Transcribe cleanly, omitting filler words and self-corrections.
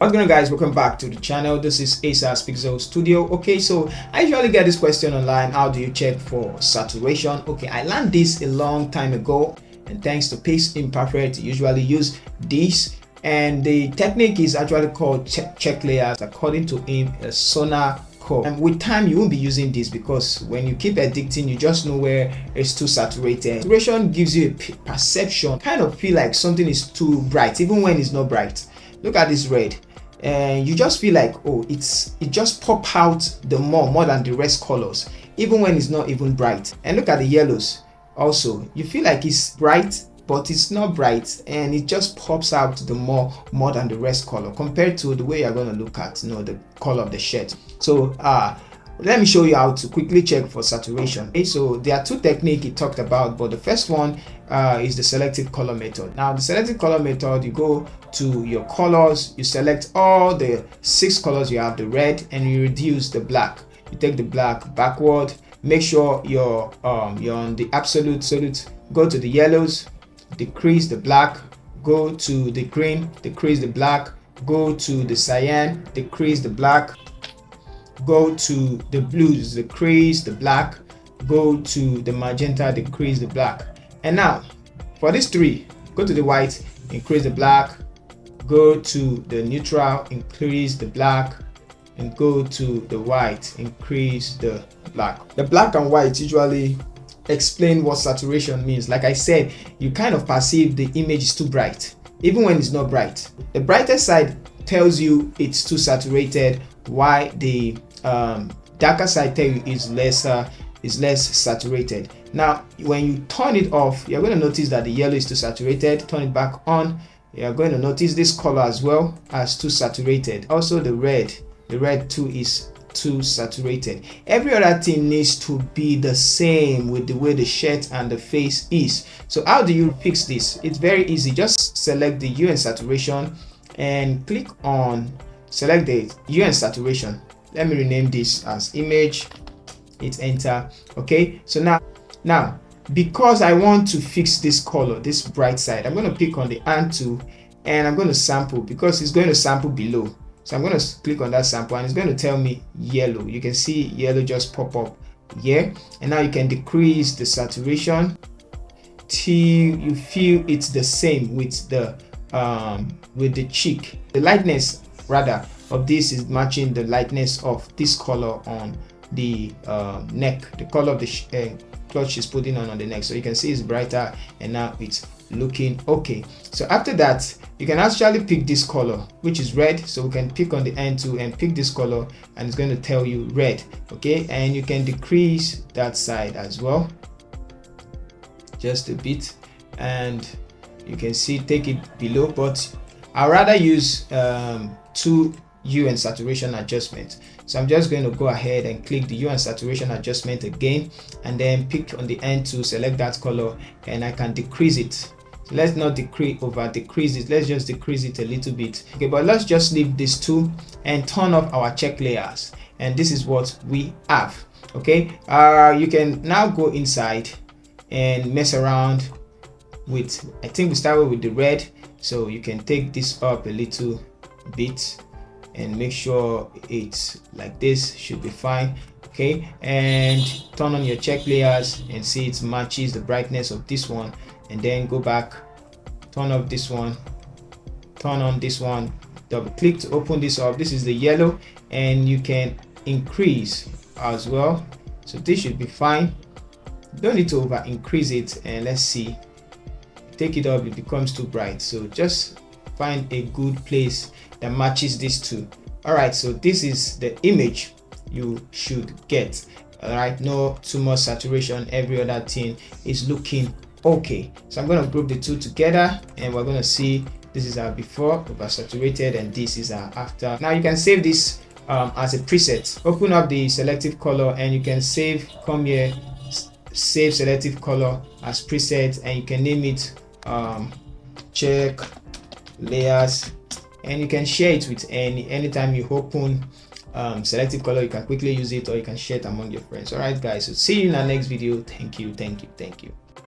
What's going on, guys? Welcome back to the channel. This is ASAS Pixel Studio. Okay, so I usually get this question online: how do you check for saturation? Okay, I learned this a long time ago, and thanks to Pace Imperfect, you usually use this, and the technique is actually called check layers. According to him, a Sonar code. And with time, you won't be using this because when you keep editing, you just know where it's too saturated. Saturation gives you a perception, kind of feel like something is too bright, even when it's not bright. Look at this red. And you just feel like, oh, it just pop out the more than the rest colors, even when it's not even bright. And look at the yellows also, you feel like it's bright, but it's not bright, and it just pops out the more than the rest color compared to the way you're going to look at the color of the shirt. So let me show you how to quickly check for saturation. Okay, so there are two techniques he talked about, but the first one is the selective color method. Now, the selective color method, you go to your colors, you select all the 6 colors you have, the red, and you reduce the black. You take the black backward, make sure you're on the absolute. Go to the yellows, decrease the black, go to the green, decrease the black, go to the cyan, decrease the black, go to the blues, decrease the black, go to the magenta, decrease the black. And now for these 3, go to the white, increase the black, go to the neutral, increase the black, and go to the white, increase the black. The black and white usually explain what saturation means. Like I said, you kind of perceive the image is too bright, even when it's not bright. The brighter side tells you it's too saturated, while the darker side tell you is less saturated. Now, when you turn it off, you're going to notice that the yellow is too saturated. Turn it back on, you're going to notice this color as well as too saturated. Also the red too is too saturated. Every other thing needs to be the same with the way the shirt and the face is. So how do you fix this? It's very easy. Just select the hue and saturation and click on select the hue and saturation. Let me rename this as image. Hit enter. Okay, so now because I want to fix this color, this bright side, I'm going to pick on the hand tool and I'm going to sample, because it's going to sample below. So I'm going to click on that sample and it's going to tell me yellow. You can see yellow just pop up here, and now you can decrease the saturation till you feel it's the same with the cheek. The lightness rather of this is matching the lightness of this color on the neck, the color of the cloth she's putting on the neck. So you can see it's brighter and now it's looking okay. So after that, you can actually pick this color, which is red. So we can pick on the end tool and pick this color, and it's going to tell you red. Okay, and you can decrease that side as well just a bit, and you can see take it below, but I'd rather use 2 hue and saturation adjustment. So I'm just going to go ahead and click the hue and saturation adjustment again, and then pick on the end to select that color, and I can decrease it. So let's not decrease it, let's just decrease it a little bit. Okay, but let's just leave this 2 and turn off our check layers, and this is what we have. Okay, you can now go inside and mess around with, I think we started with the red, so you can take this up a little bit and make sure it's like this, should be fine. Okay, and turn on your check layers and see it matches the brightness of this one, and then go back, turn off this one, turn on this one, double click to open this up. This is the yellow, and you can increase as well, so this should be fine. You don't need to over increase it, and let's see, take it up, it becomes too bright. So just find a good place that matches these 2. All right, so this is the image you should get. All right, no too much saturation, every other thing is looking okay. So I'm going to group the 2 together, and we're going to see this is our before oversaturated and this is our after. Now you can save this as a preset. Open up the selective color and you can save, come here, save selective color as preset, and you can name it check layers, and you can share it with anytime you open selective color, you can quickly use it, or you can share it among your friends. All right guys, so see you in our next video. Thank you.